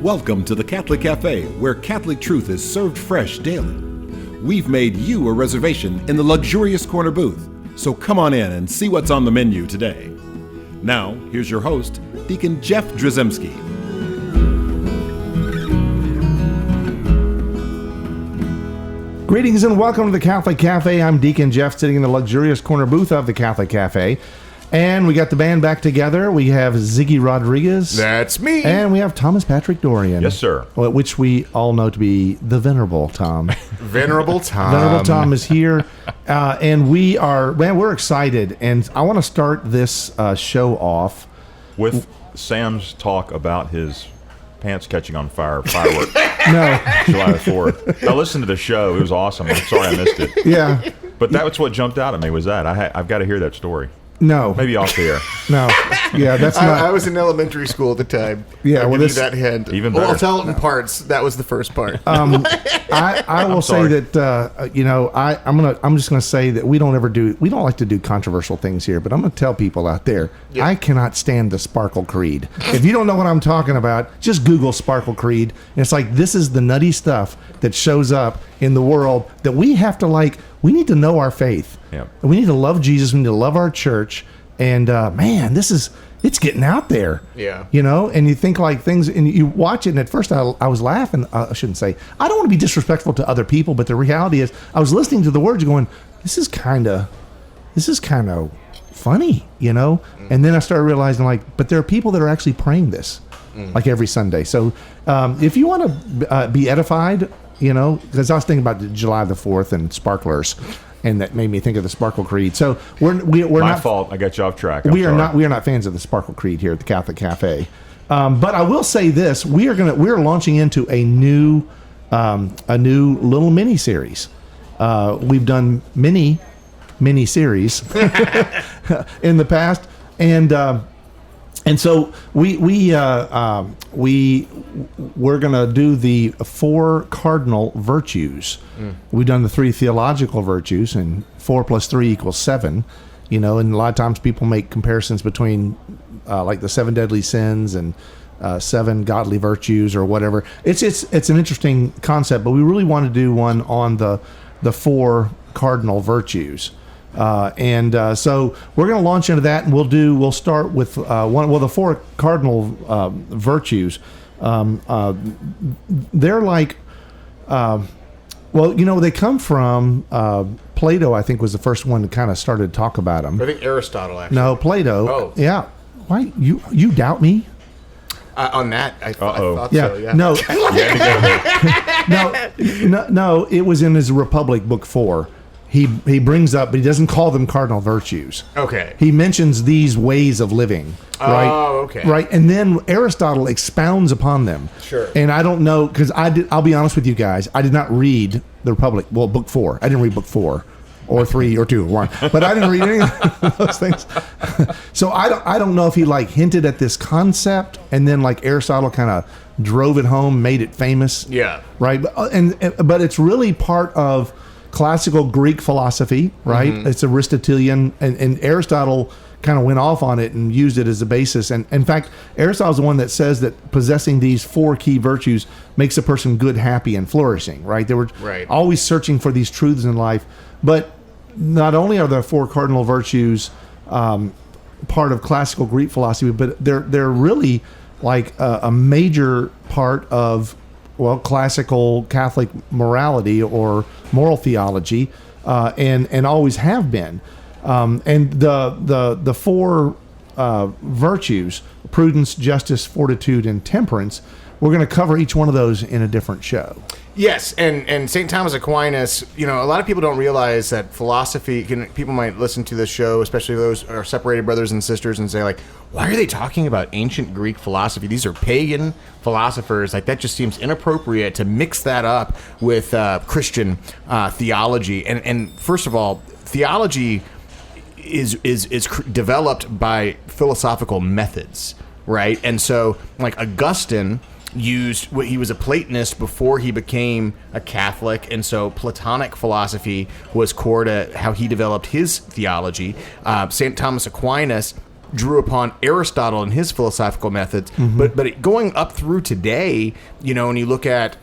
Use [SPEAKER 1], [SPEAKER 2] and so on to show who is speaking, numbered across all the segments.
[SPEAKER 1] Welcome to the Catholic Café, where Catholic truth is served fresh daily. We've made you a reservation in the luxurious corner booth, so come on in and see what's on the menu today. Now, here's your host, Deacon Jeff Drzymski.
[SPEAKER 2] Greetings and welcome to the Catholic Café. I'm Deacon Jeff, sitting in the luxurious corner booth of the Catholic Café. And we got the band back together. We have Ziggy Rodriguez.
[SPEAKER 3] That's me.
[SPEAKER 2] And we have Thomas Patrick Dorian.
[SPEAKER 4] Yes, sir.
[SPEAKER 2] Which we all know to be the Venerable Tom.
[SPEAKER 3] Venerable Tom.
[SPEAKER 2] Venerable Tom is here. And we're excited. And I want to start this show off
[SPEAKER 4] with Sam's talk about his pants catching on fire fireworks.
[SPEAKER 2] No.
[SPEAKER 4] July the 4th. I listened to the show. It was awesome. I'm sorry I missed it.
[SPEAKER 2] Yeah.
[SPEAKER 4] But that's what jumped out at me was that. I've got to hear that story.
[SPEAKER 2] No.
[SPEAKER 4] Maybe off the air.
[SPEAKER 2] No. Yeah, that's not.
[SPEAKER 3] I was in elementary school at the time.
[SPEAKER 2] Yeah,
[SPEAKER 3] I'll
[SPEAKER 2] well,
[SPEAKER 3] give you that hint.
[SPEAKER 4] Even
[SPEAKER 3] Well,
[SPEAKER 4] better.
[SPEAKER 3] I'll tell it in parts. That was the first part.
[SPEAKER 2] I will say
[SPEAKER 4] sorry.
[SPEAKER 2] that I'm just gonna say that we don't like to do controversial things here, but I'm gonna tell people out there I cannot stand the Sparkle Creed. If you don't know what I'm talking about, just Google Sparkle Creed, and it's like this is the nutty stuff that shows up in the world that we have to like. We need to know our faith.
[SPEAKER 4] Yeah.
[SPEAKER 2] We need to love Jesus. We need to love our church. And man, it's getting out there.
[SPEAKER 3] Yeah.
[SPEAKER 2] You know, and you think like things, and you watch it, and at first I was laughing. I shouldn't say. I don't want to be disrespectful to other people, but the reality is, I was listening to the words, going, "This is kind of funny," you know. And then I started realizing, like, but there are people that are actually praying this, like every Sunday. So if you want to be edified, you know, because I was thinking about July the 4th and sparklers. And that made me think of the Sparkle Creed. So we're
[SPEAKER 4] My
[SPEAKER 2] not
[SPEAKER 4] fault. I got you off track.
[SPEAKER 2] we are not fans of the Sparkle Creed here at the Catholic Cafe. But I will say this: we're launching into a new little mini series. We've done mini series in the past, and so we're going to do the 4 cardinal virtues. We've done the 3 theological virtues, and 4 + 3 = 7. You know, and a lot of times people make comparisons between like the 7 deadly sins and 7 godly virtues or whatever. It's an interesting concept, but we really want to do one on the 4 cardinal virtues. So we're going to launch into that, and we'll start with the 4 cardinal virtues. They're like, they come from Plato. I think was the first one to kind of started to talk about them.
[SPEAKER 3] I think Aristotle, actually.
[SPEAKER 2] No, Plato.
[SPEAKER 3] Oh.
[SPEAKER 2] Yeah. Why you doubt me?
[SPEAKER 3] On that, I thought
[SPEAKER 2] Yeah.
[SPEAKER 3] so, yeah.
[SPEAKER 2] No.
[SPEAKER 4] You had to go there.
[SPEAKER 2] No. It was in his Republic, Book 4. He brings up, but he doesn't call them cardinal virtues.
[SPEAKER 3] Okay.
[SPEAKER 2] He mentions these ways of living, right?
[SPEAKER 3] Oh, okay.
[SPEAKER 2] Right, and then Aristotle expounds upon them.
[SPEAKER 3] Sure.
[SPEAKER 2] And I don't know, because I'll be honest with you guys, I did not read the Republic. Well, Book 4. I didn't read Book 4, or 3, or 2, or 1. But I didn't read any of those things. So I don't know if he like hinted at this concept, and then like Aristotle kind of drove it home, made it famous.
[SPEAKER 3] Yeah.
[SPEAKER 2] Right. But it's really part of classical Greek philosophy, right? It's Aristotelian, and Aristotle kind of went off on it and used it as a basis. And in fact, Aristotle's the one that says that possessing these 4 key virtues makes a person good, happy, and flourishing, right? They were always searching for these truths in life. But not only are the 4 cardinal virtues part of classical Greek philosophy, but they're really like a major part of classical Catholic morality or moral theology, and always have been. And the 4 virtues: prudence, justice, fortitude, and temperance. We're going to cover each one of those in a different show.
[SPEAKER 3] Yes, and St. Thomas Aquinas, a lot of people don't realize that philosophy, people might listen to this show, especially those who are separated brothers and sisters, and say, like, why are they talking about ancient Greek philosophy? These are pagan philosophers. Like, that just seems inappropriate to mix that up with Christian theology. And first of all, theology is developed by philosophical methods, right? And so, like, Augustine he was a Platonist before he became a Catholic, and so Platonic philosophy was core to how he developed his theology. St. Thomas Aquinas drew upon Aristotle and his philosophical methods. But going up through today, when you look at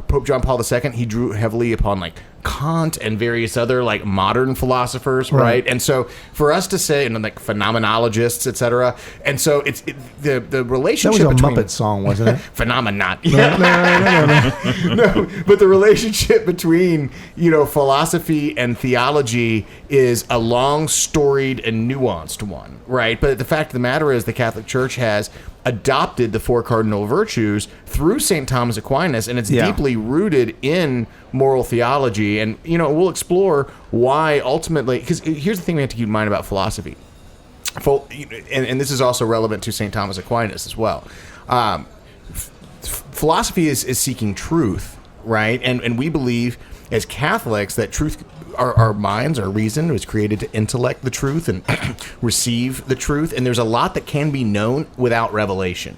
[SPEAKER 3] Pope John Paul II, he drew heavily upon like Kant and various other like modern philosophers, right? And so for us to say, and like phenomenologists, etc., and so it's the relationship.
[SPEAKER 2] That was a
[SPEAKER 3] between
[SPEAKER 2] Muppet song, wasn't it?
[SPEAKER 3] Phenomenon.
[SPEAKER 2] No.
[SPEAKER 3] No, but the relationship between philosophy and theology is a long, storied, and nuanced one, right? But the fact of the matter is, the Catholic Church has adopted the four cardinal virtues through St. Thomas Aquinas, and it's deeply rooted in moral theology. And we'll explore why ultimately, because here's the thing we have to keep in mind about philosophy, and this is also relevant to St. Thomas Aquinas as well. Philosophy is seeking truth, right? And we believe as Catholics that truth, our minds, our reason was created to intellect the truth and receive the truth. And there's a lot that can be known without revelation,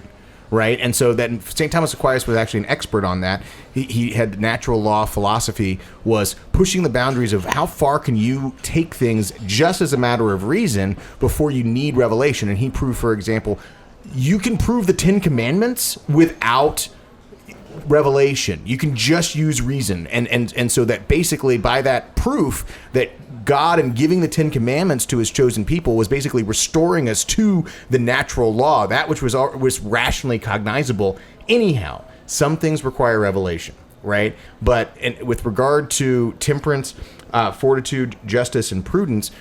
[SPEAKER 3] right? And so that St. Thomas Aquinas was actually an expert on that. He had natural law philosophy, was pushing the boundaries of how far can you take things just as a matter of reason before you need revelation. And he proved, for example, you can prove the 10 Commandments without revelation. You can just use reason. And so that basically by that proof that God, in giving the 10 Commandments to his chosen people, was basically restoring us to the natural law, that which was rationally cognizable. Anyhow, some things require revelation, right? But with regard to temperance, fortitude, justice, and prudence,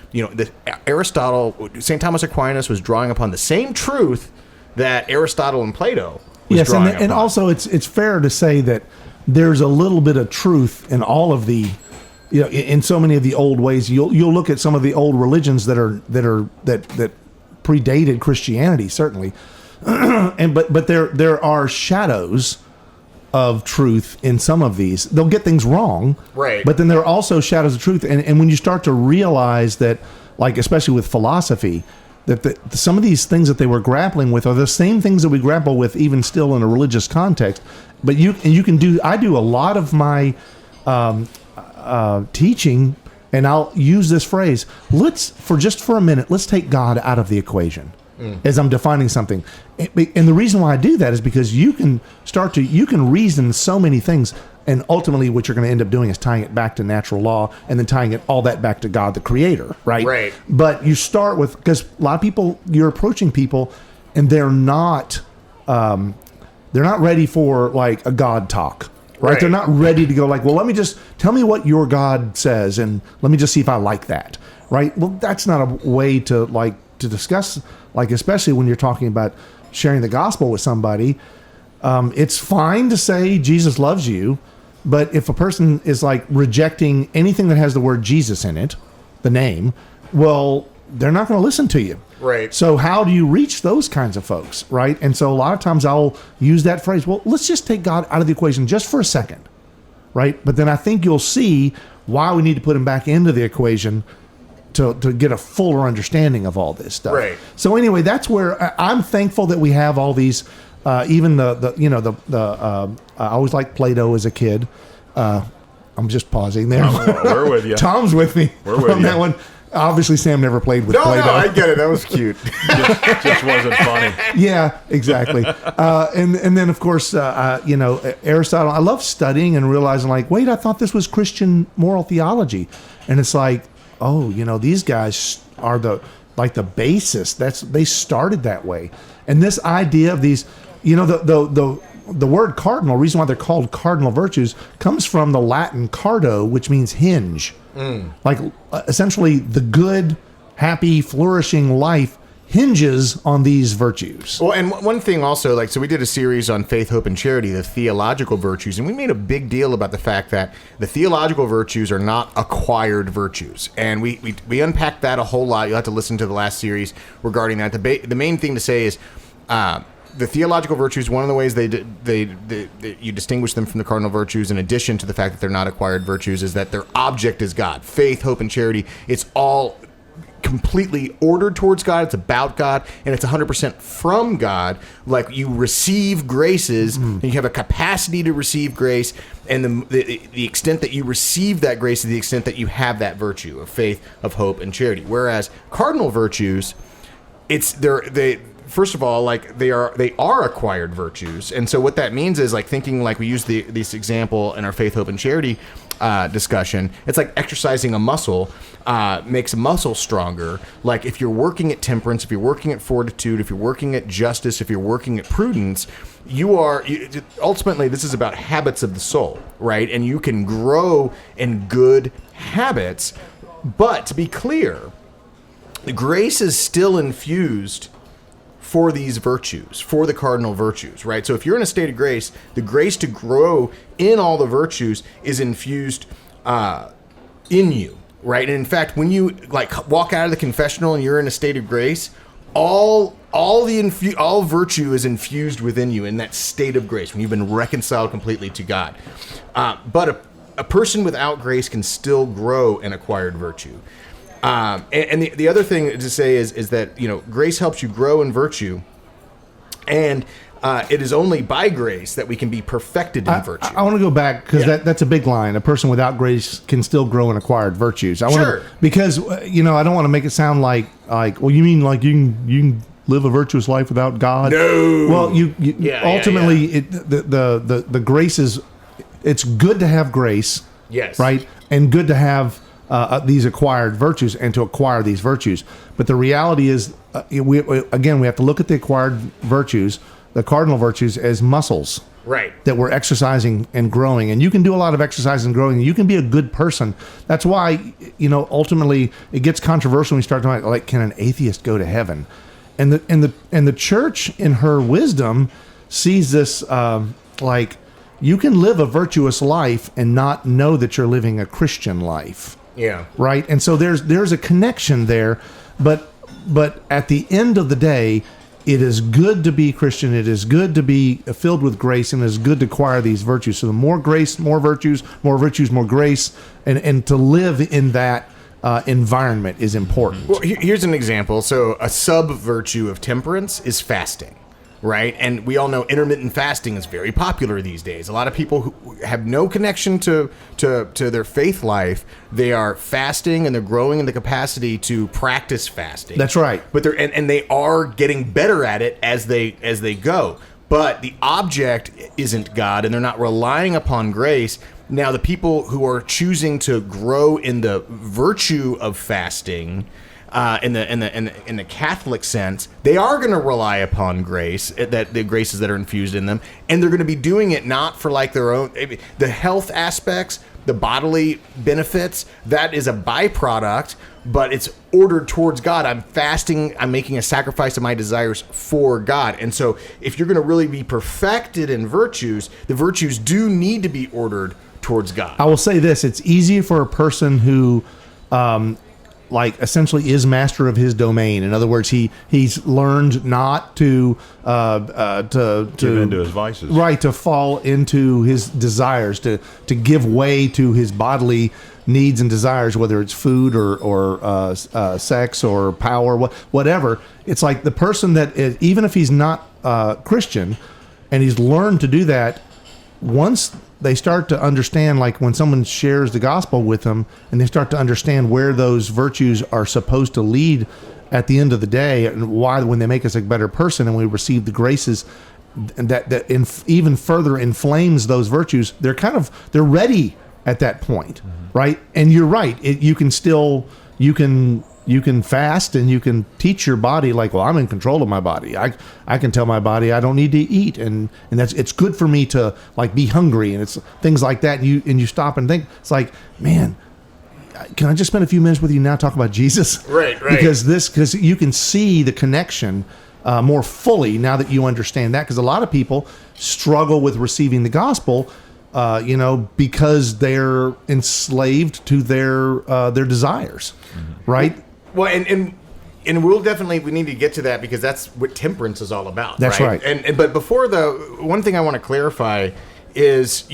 [SPEAKER 3] Aristotle, St. Thomas Aquinas was drawing upon the same truth that Aristotle and Plato was
[SPEAKER 2] yes,
[SPEAKER 3] drawing
[SPEAKER 2] and
[SPEAKER 3] upon.
[SPEAKER 2] also it's fair to say that there's a little bit of truth in all of the, in so many of the old ways. You'll look at some of the old religions that predated Christianity, certainly, but there are shadows of truth in some of these. They'll get things wrong,
[SPEAKER 3] right?
[SPEAKER 2] But then there are also shadows of truth, and when you start to realize that, like especially with philosophy, that some of these things that they were grappling with are the same things that we grapple with even still in a religious context. But I do a lot of my teaching, and I'll use this phrase, for a minute, let's take God out of the equation as I'm defining something. And the reason why I do that is because you can reason so many things. And ultimately, what you're going to end up doing is tying it back to natural law, and then tying all that back to God, the Creator, right?
[SPEAKER 3] Right.
[SPEAKER 2] But you start with, because a lot of people, you're approaching people, and they're not ready for like a God talk, right? They're not ready to go like, well, let me just tell me what your God says, and let me just see if I like that, right? Well, that's not a way to discuss, like especially when you're talking about sharing the gospel with somebody. It's fine to say Jesus loves you, but if a person is like rejecting anything that has the word Jesus in it, the name, well, they're not going to listen to you.
[SPEAKER 3] Right.
[SPEAKER 2] So how do you reach those kinds of folks, right? And so a lot of times I'll use that phrase, well, let's just take God out of the equation just for a second, right? But then I think you'll see why we need to put him back into the equation to get a fuller understanding of all this stuff.
[SPEAKER 3] Right.
[SPEAKER 2] So anyway, that's where I'm thankful that we have all these. Even I always liked Plato as a kid. I'm just pausing there.
[SPEAKER 4] We're with you.
[SPEAKER 2] Tom's with me
[SPEAKER 4] We're with
[SPEAKER 2] on
[SPEAKER 4] you.
[SPEAKER 2] that one. Obviously, Sam never played with Plato.
[SPEAKER 3] No, I get it. That was cute.
[SPEAKER 4] just wasn't funny.
[SPEAKER 2] Yeah, exactly. And then of course, Aristotle. I love studying and realizing, like, wait, I thought this was Christian moral theology, and it's like, oh, these guys are the basis. They started that way, and this idea of these. The word cardinal, reason why they're called cardinal virtues, comes from the Latin cardo, which means hinge. Like essentially the good, happy, flourishing life hinges on these virtues.
[SPEAKER 3] Well, and one thing also, so we did a series on faith, hope, and charity, the theological virtues, and we made a big deal about the fact that the theological virtues are not acquired virtues. And we unpacked that a whole lot. You'll have to listen to the last series regarding that. The main thing to say is the theological virtues, one of the ways you distinguish them from the cardinal virtues, in addition to the fact that they're not acquired virtues, is that their object is God. Faith, hope, and charity, it's all completely ordered towards God. It's about God, and it's 100% from God. Like, you receive graces, and you have a capacity to receive grace, and the extent that you receive that grace is the extent that you have that virtue of faith, of hope, and charity. Whereas cardinal virtues they first of all, like they are acquired virtues, and so what that means is like thinking like we use this example in our faith, hope, and charity discussion. It's like exercising a muscle makes a muscle stronger. Like if you're working at temperance, if you're working at fortitude, if you're working at justice, if you're working at prudence, ultimately this is about habits of the soul, right? And you can grow in good habits, but to be clear, the grace is still infused for these virtues, for the cardinal virtues, right? So if you're in a state of grace, the grace to grow in all the virtues is infused in you, right? And in fact, when you like walk out of the confessional and you're in a state of grace, all virtue is infused within you in that state of grace when you've been reconciled completely to God. But a person without grace can still grow in acquired virtue. And the other thing to say is that, grace helps you grow in virtue, and it is only by grace that we can be perfected in virtue.
[SPEAKER 2] I want to go back because that's a big line. A person without grace can still grow in acquired virtues. Because, I don't want to make it sound like, well, you mean like you can live a virtuous life without God?
[SPEAKER 3] No.
[SPEAKER 2] Well, ultimately, the grace is, it's good to have grace.
[SPEAKER 3] Yes.
[SPEAKER 2] Right? And good to have these acquired virtues and to acquire these virtues. But the reality is, we have to look at the acquired virtues, the cardinal virtues, as muscles.
[SPEAKER 3] Right.
[SPEAKER 2] That we're exercising and growing. And you can do a lot of exercise and growing. You can be a good person. That's why, ultimately it gets controversial when we start talking about, like, can an atheist go to heaven? And the church in her wisdom sees this like you can live a virtuous life and not know that you're living a Christian life.
[SPEAKER 3] Yeah.
[SPEAKER 2] Right. And so there's a connection there, but at the end of the day, it is good to be Christian. It is good to be filled with grace, and it is good to acquire these virtues. So the more grace, more virtues, more grace, and to live in that environment is important.
[SPEAKER 3] Well, here's an example. So a sub virtue of temperance is fasting. Right? And we all know intermittent fasting is very popular these days. A lot of people who have no connection to their faith life, they are fasting and they're growing in the capacity to practice fasting.
[SPEAKER 2] That's right.
[SPEAKER 3] But they are getting better at it as they go. But the object isn't God, and they're not relying upon grace. Now, the people who are choosing to grow in the virtue of fasting, in the Catholic sense, they are going to rely upon grace, that the graces that are infused in them, and they're going to be doing it not for like their own, the health aspects, the bodily benefits, that is a byproduct, but it's ordered towards God. I'm fasting, I'm making a sacrifice of my desires for God. And so if you're going to really be perfected in virtues, the virtues do need to be ordered towards God.
[SPEAKER 2] I will say this, it's easy for a person who essentially is master of his domain. In other words, he's learned not to give
[SPEAKER 4] into his vices,
[SPEAKER 2] right? To fall into his desires, to give way to his bodily needs and desires, whether it's food or sex or power, whatever. It's like the person that even if he's not Christian, and he's learned to do that, once they start to understand, like when someone shares the gospel with them and they start to understand where those virtues are supposed to lead at the end of the day, and why, when they make us a better person and we receive the graces that even further inflames those virtues, they're ready at that point. Mm-hmm. Right? And you're right. You can fast and you can teach your body, like, well, I'm in control of my body. I can tell my body I don't need to eat, and it's good for me to like be hungry, and it's things like that. And you stop and think, it's like, man, can I just spend a few minutes with you now, talk about Jesus?
[SPEAKER 3] Right.
[SPEAKER 2] Because you can see the connection more fully now that you understand that. Because a lot of people struggle with receiving the gospel, because they're enslaved to their desires, mm-hmm. right?
[SPEAKER 3] Well, and we need to get to that, because that's what temperance is all about.
[SPEAKER 2] That's right.
[SPEAKER 3] But before one thing I want to clarify is,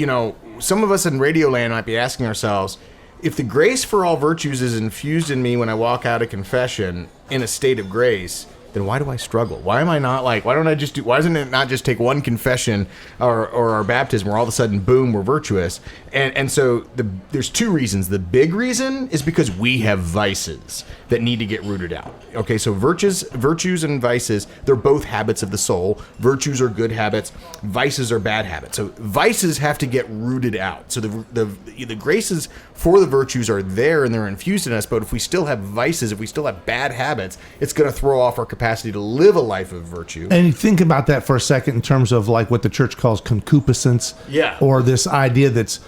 [SPEAKER 3] some of us in Radio Land might be asking ourselves, if the grace for all virtues is infused in me when I walk out of confession in a state of grace, then why do I struggle? Why am I not like, why doesn't it not just take one confession or our baptism where all of a sudden, boom, we're virtuous? And so there's two reasons. The big reason is because we have vices that need to get rooted out. Okay, so virtues and vices, they're both habits of the soul. Virtues are good habits. Vices are bad habits. So vices have to get rooted out. So the graces for the virtues are there and they're infused in us, but if we still have vices, if we still have bad habits, it's going to throw off our capacity to live a life of virtue.
[SPEAKER 2] And you think about that for a second in terms of like what the church calls concupiscence, or this idea that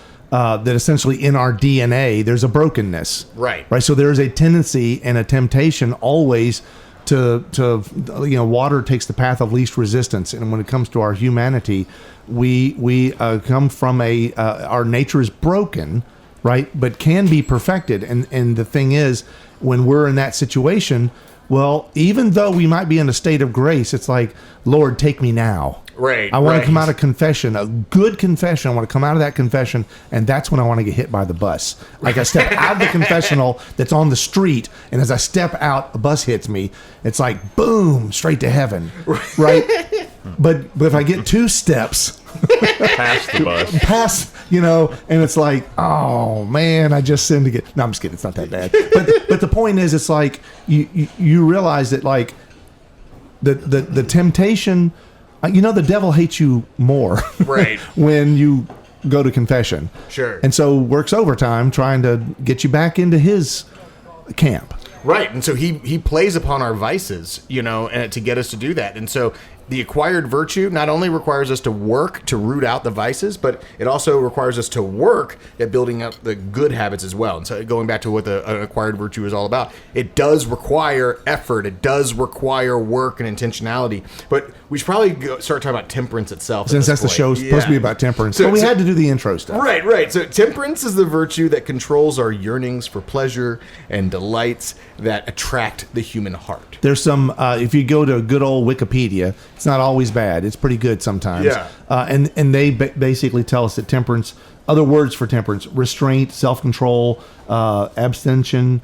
[SPEAKER 2] essentially in our DNA there's a brokenness, right? So there's a tendency and a temptation always to water takes the path of least resistance, and when it comes to our humanity, we come from our nature is broken, right? But can be perfected, and the thing is, when we're in that situation, well, even though we might be in a state of grace, it's like, Lord, take me now.
[SPEAKER 3] Right.
[SPEAKER 2] I want to come out of confession, a good confession. I want to come out of that confession, and that's when I want to get hit by the bus. Like I step out of the confessional that's on the street, and as I step out, a bus hits me. It's like, boom, straight to heaven, right? But if I get 2 steps
[SPEAKER 4] past the bus,
[SPEAKER 2] and it's like, oh man, I just sinned again. No, I'm just kidding. It's not that bad. But the point is, it's like you realize that like the temptation. The devil hates you more,
[SPEAKER 3] right?
[SPEAKER 2] when you go to confession,
[SPEAKER 3] sure,
[SPEAKER 2] and so works overtime trying to get you back into his camp,
[SPEAKER 3] right? And so he plays upon our vices, and to get us to do that. And so the acquired virtue not only requires us to work to root out the vices, but it also requires us to work at building up the good habits as well. And so going back to what an acquired virtue is all about, it does require effort. It does require work and intentionality. But we should probably start talking about temperance itself.
[SPEAKER 2] Since that's point. The show's supposed to be about temperance. So we had to do the intro stuff.
[SPEAKER 3] Right. So temperance is the virtue that controls our yearnings for pleasure and delights that attract the human heart.
[SPEAKER 2] There's some, if you go to good old Wikipedia, it's not always bad. It's pretty good sometimes.
[SPEAKER 3] Yeah.
[SPEAKER 2] And they basically tell us that temperance, other words for temperance, restraint, self-control, abstention,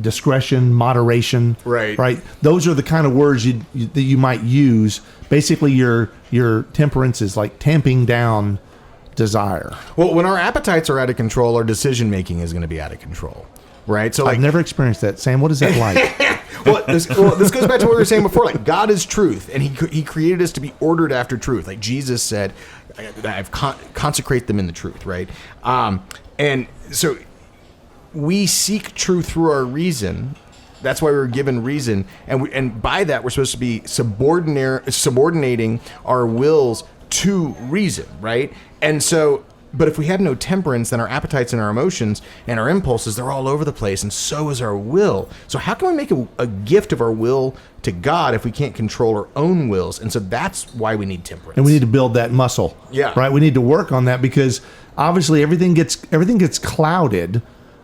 [SPEAKER 2] discretion, moderation. Right. Those are the kind of words that you might use. Basically, your temperance is like tamping down desire.
[SPEAKER 3] Well, when our appetites are out of control, our decision-making is going to be out of control. Right. So
[SPEAKER 2] I've never experienced that. Sam, what is that like?
[SPEAKER 3] Well, this goes back to what we were saying before. Like, God is truth, and He created us to be ordered after truth. Like Jesus said, "I've consecrate them in the truth." Right. And so we seek truth through our reason. That's why we were given reason, and by that we're supposed to be subordinating our wills to reason. Right. And so. But if we have no temperance, then our appetites and our emotions and our impulses, they're all over the place, and so is our will. So how can we make a gift of our will to God if we can't control our own wills? And so that's why we need temperance.
[SPEAKER 2] And we need to build that muscle.
[SPEAKER 3] Yeah.
[SPEAKER 2] Right? We need to work on that because obviously everything gets clouded,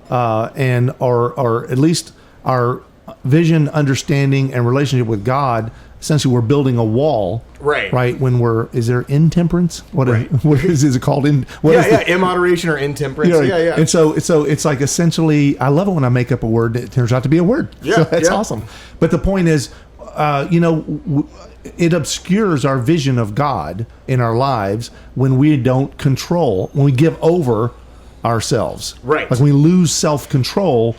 [SPEAKER 2] and or at least our vision, understanding, and relationship with God. Essentially, we're building a wall, right? When is there intemperance? What is it called?
[SPEAKER 3] Immoderation or intemperance. Yeah.
[SPEAKER 2] And so it's like essentially, I love it when I make up a word that turns out to be a word. Yeah, so that's awesome. But the point is, it obscures our vision of God in our lives when we don't control, when we give over ourselves.
[SPEAKER 3] Right.
[SPEAKER 2] Like when we lose self-control.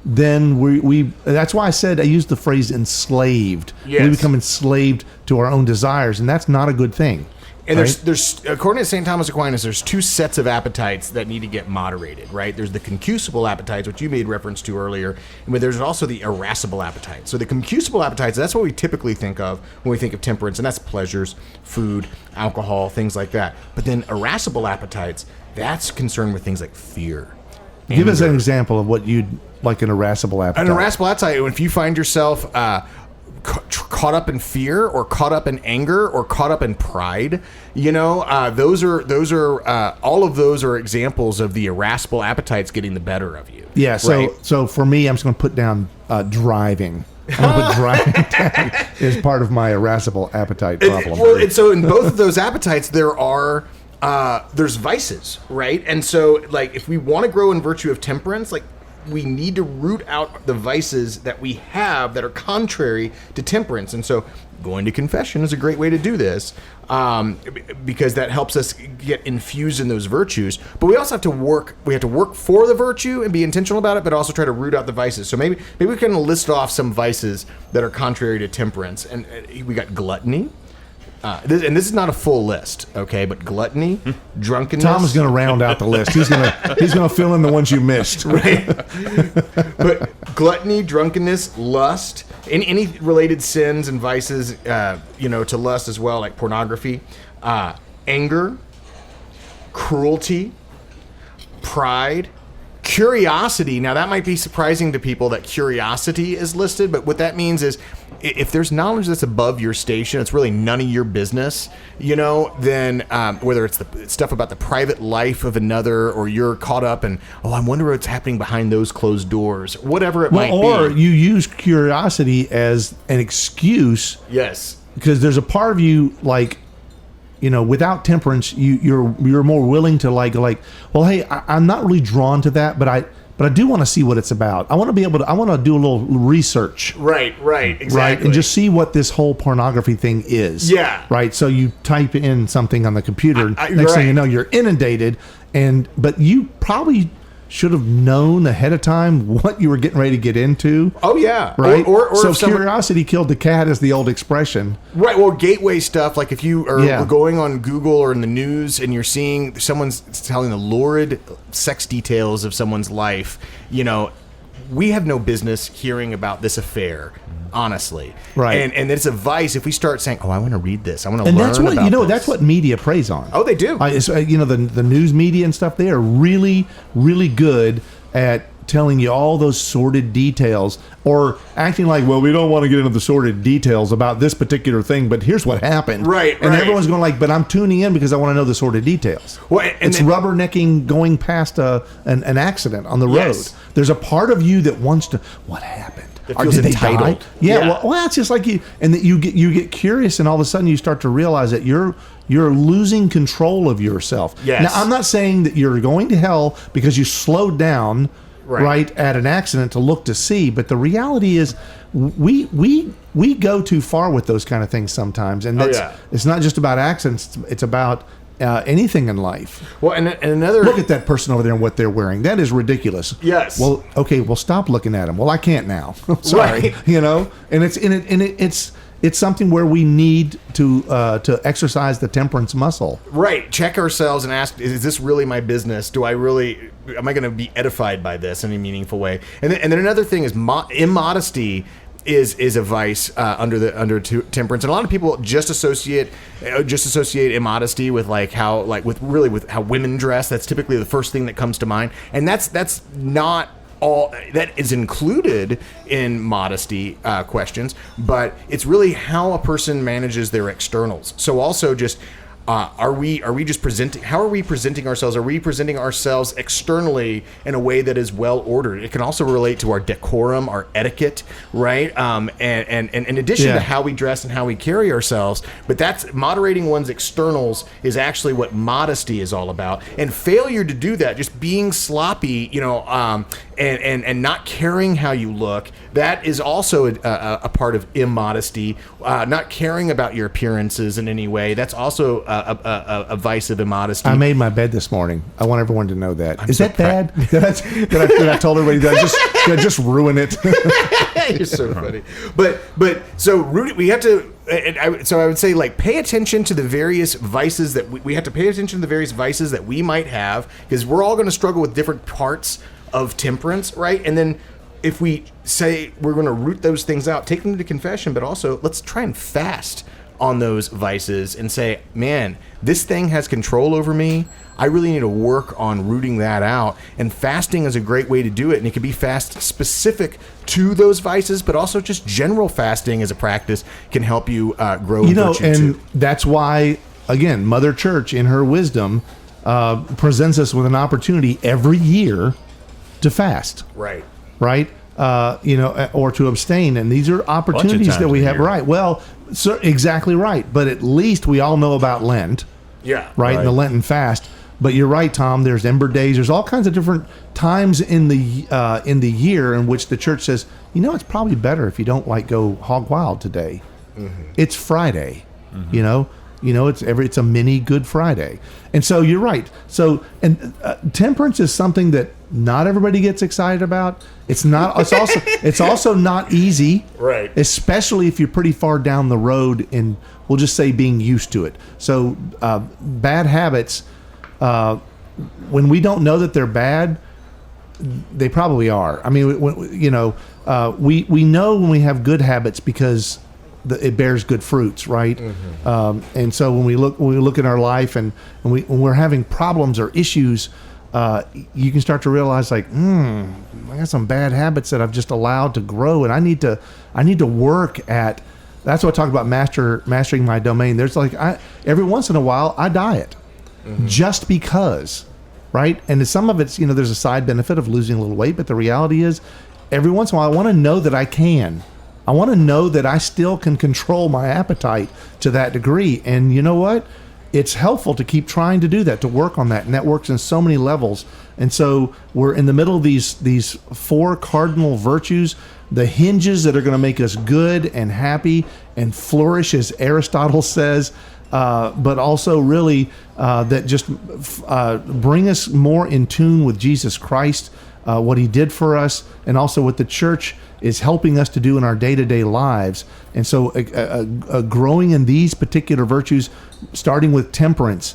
[SPEAKER 2] Then we that's why I used the phrase enslaved.
[SPEAKER 3] Yes.
[SPEAKER 2] We become enslaved to our own desires, and that's not a good thing.
[SPEAKER 3] And there's according to St. Thomas Aquinas, there's 2 sets of appetites that need to get moderated, right? There's the concupiscible appetites, which you made reference to earlier, but there's also the irascible appetites. So the concupiscible appetites, that's what we typically think of when we think of temperance, and that's pleasures, food, alcohol, things like that. But then irascible appetites, that's concerned with things like fear.
[SPEAKER 2] Give us an example of what you'd like an irascible appetite.
[SPEAKER 3] An irascible appetite, if you find yourself caught up in fear or caught up in anger or caught up in pride, those are all of those are examples of the irascible appetites getting the better of you.
[SPEAKER 2] Yeah. So for me, I'm just going to put down driving. I'm going to put driving down as part of my irascible appetite problem.
[SPEAKER 3] And so in both of those appetites, there's vices, right? And so, like, if we want to grow in virtue of temperance, like, we need to root out the vices that we have that are contrary to temperance. And so going to confession is a great way to do this, because that helps us get infused in those virtues. But we also have to work. We have to work for the virtue and be intentional about it, but also try to root out the vices. So maybe we can list off some vices that are contrary to temperance. And we got gluttony. This is not a full list, okay? But gluttony, drunkenness.
[SPEAKER 2] Tom is going to round out the list. He's going to fill in the ones you missed.
[SPEAKER 3] Right. But gluttony, drunkenness, lust, any related sins and vices, to lust as well, like pornography, anger, cruelty, pride, curiosity. Now that might be surprising to people that curiosity is listed, but what that means is if there's knowledge that's above your station, it's really none of your business, then whether it's the stuff about the private life of another, or you're caught up in, I wonder what's happening behind those closed doors, whatever it might be.
[SPEAKER 2] Or you use curiosity as an excuse.
[SPEAKER 3] Yes.
[SPEAKER 2] Because there's a part of you, like, without temperance, you're more willing to like, well, hey, I'm not really drawn to that, but I do want to see what it's about. I want to do a little research.
[SPEAKER 3] Right, exactly.
[SPEAKER 2] Right, and just see what this whole pornography thing is.
[SPEAKER 3] Yeah.
[SPEAKER 2] Right, so you type in something on the computer, next thing you know, you're inundated, but you probably should have known ahead of time what you were getting ready to get into.
[SPEAKER 3] Oh yeah,
[SPEAKER 2] right.
[SPEAKER 3] Or
[SPEAKER 2] so curiosity killed the cat, is the old expression.
[SPEAKER 3] Right. Well, gateway stuff, like if you are going on Google or in the news and you're seeing someone's telling the lurid sex details of someone's life, we have no business hearing about this affair. Honestly,
[SPEAKER 2] right,
[SPEAKER 3] and it's a vice if we start saying, I want to read this, I want to
[SPEAKER 2] learn.
[SPEAKER 3] And that's what
[SPEAKER 2] about this. That's what media preys on.
[SPEAKER 3] Oh, they do.
[SPEAKER 2] The news media and stuff. They are really, really good at telling you all those sordid details, or acting like, well, we don't want to get into the sordid details about this particular thing, but here's what happened.
[SPEAKER 3] Right.
[SPEAKER 2] And everyone's going like, but I'm tuning in because I want to know the sordid details.
[SPEAKER 3] Well,
[SPEAKER 2] it's rubbernecking going past an accident on the road.
[SPEAKER 3] Yes.
[SPEAKER 2] There's a part of you that wants to. What happened?
[SPEAKER 3] That feels entitled.
[SPEAKER 2] Yeah. Well, it's just like you, and that you get curious, and all of a sudden you start to realize that you're losing control of yourself.
[SPEAKER 3] Yes.
[SPEAKER 2] Now, I'm not saying that you're going to hell because you slowed down right at an accident to look to see, but the reality is we go too far with those kind of things sometimes, and it's not just about accidents; it's about anything in life.
[SPEAKER 3] Well, and another
[SPEAKER 2] look at that person over there and what they're wearing. That is ridiculous.
[SPEAKER 3] Yes.
[SPEAKER 2] Well, okay. Well, stop looking at them. Well, I can't now. Sorry.
[SPEAKER 3] Right.
[SPEAKER 2] And it's something where we need to exercise the temperance muscle.
[SPEAKER 3] Right. Check ourselves and ask: is this really my business? Am I going to be edified by this in a meaningful way? And then another thing is immodesty. Is a vice under temperance, and a lot of people just associate immodesty with how women dress. That's typically the first thing that comes to mind, and that's not all that is included in modesty questions, but it's really how a person manages their externals. So also just. Are we just presenting? How are we presenting ourselves? Are we presenting ourselves externally in a way that is well ordered? It can also relate to our decorum, our etiquette, right? And in addition to how we dress and how we carry ourselves, but that's moderating one's externals is actually what modesty is all about. And failure to do that, just being sloppy, and not caring how you look, that is also a part of immodesty. Not caring about your appearances in any way, that's also a vice of immodesty.
[SPEAKER 2] I made my bed this morning. I want everyone to know that. Is that bad? That I told everybody did I just ruin it?
[SPEAKER 3] You're so funny. But so we have to. So I would say, pay attention to the various vices that we have to pay attention to the various vices that we might have, because we're all going to struggle with different parts of temperance, right? And then if we say we're going to root those things out, take them to confession, but also let's try and fast on those vices and say, man, this thing has control over me. I really need to work on rooting that out. And fasting is a great way to do it. And it can be fast specific to those vices, but also just general fasting as a practice can help you grow virtue
[SPEAKER 2] and
[SPEAKER 3] too.
[SPEAKER 2] That's why, again, Mother Church in her wisdom presents us with an opportunity every year to fast.
[SPEAKER 3] Right.
[SPEAKER 2] Or to abstain. And these are opportunities that we have. Right. Well, exactly right. But at least we all know about Lent.
[SPEAKER 3] Yeah.
[SPEAKER 2] Right. And the Lenten fast. But you're right, Tom. There's Ember Days. There's all kinds of different times in the year in which the church says, it's probably better if you don't go hog wild today. It's Friday, it's a mini Good Friday, and so you're right. So temperance is something that not everybody gets excited about. It's not. It's also not easy,
[SPEAKER 3] right?
[SPEAKER 2] Especially if you're pretty far down the road, and we'll just say being used to it. So bad habits, when we don't know that they're bad, they probably are. I mean, we know when we have good habits because it bears good fruits, right? And so when we look in our life and when we're having problems or issues, you can start to realize I got some bad habits that I've just allowed to grow, and I need to work at. That's what I talk about mastering my domain. There's every once in a while I diet just because, right? And some of it's there's a side benefit of losing a little weight, but the reality is every once in a while I want to know that I can. I want to know that I still can control my appetite to that degree. And you know what? It's helpful to keep trying to do that, to work on that. And that works in so many levels. And so we're in the middle of these 4 cardinal virtues, the hinges that are going to make us good and happy and flourish, as Aristotle says, but also really that just bring us more in tune with Jesus Christ, what he did for us, and also what the church is helping us to do in our day-to-day lives. And so growing in these particular virtues, starting with temperance,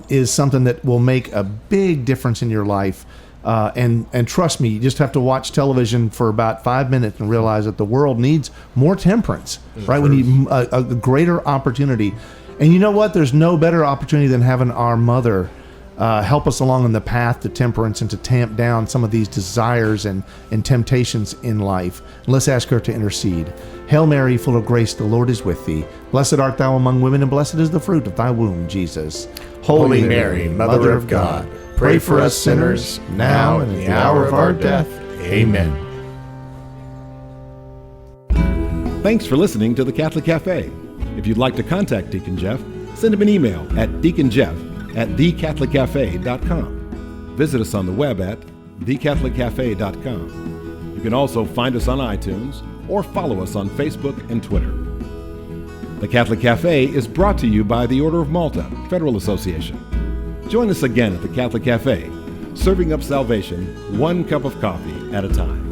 [SPEAKER 2] is something that will make a big difference in your life. And trust me, you just have to watch television for about 5 minutes and realize that the world needs more temperance, right? We need a greater opportunity. And you know what? There's no better opportunity than having our mother help us along in the path to temperance and to tamp down some of these desires and temptations in life. And let's ask her to intercede. Hail Mary, full of grace, the Lord is with thee. Blessed art thou among women, and blessed is the fruit of thy womb, Jesus.
[SPEAKER 3] Holy Mary, Mother of God, pray for us sinners, now and in the hour of our death. Amen.
[SPEAKER 1] Thanks for listening to the Catholic Café. If you'd like to contact Deacon Jeff, send him an email at deaconjeff@thecatholiccafe.com. Visit us on the web at thecatholiccafe.com. You can also find us on iTunes or follow us on Facebook and Twitter. The Catholic Café is brought to you by the Order of Malta Federal Association. Join us again at the Catholic Café, serving up salvation one cup of coffee at a time.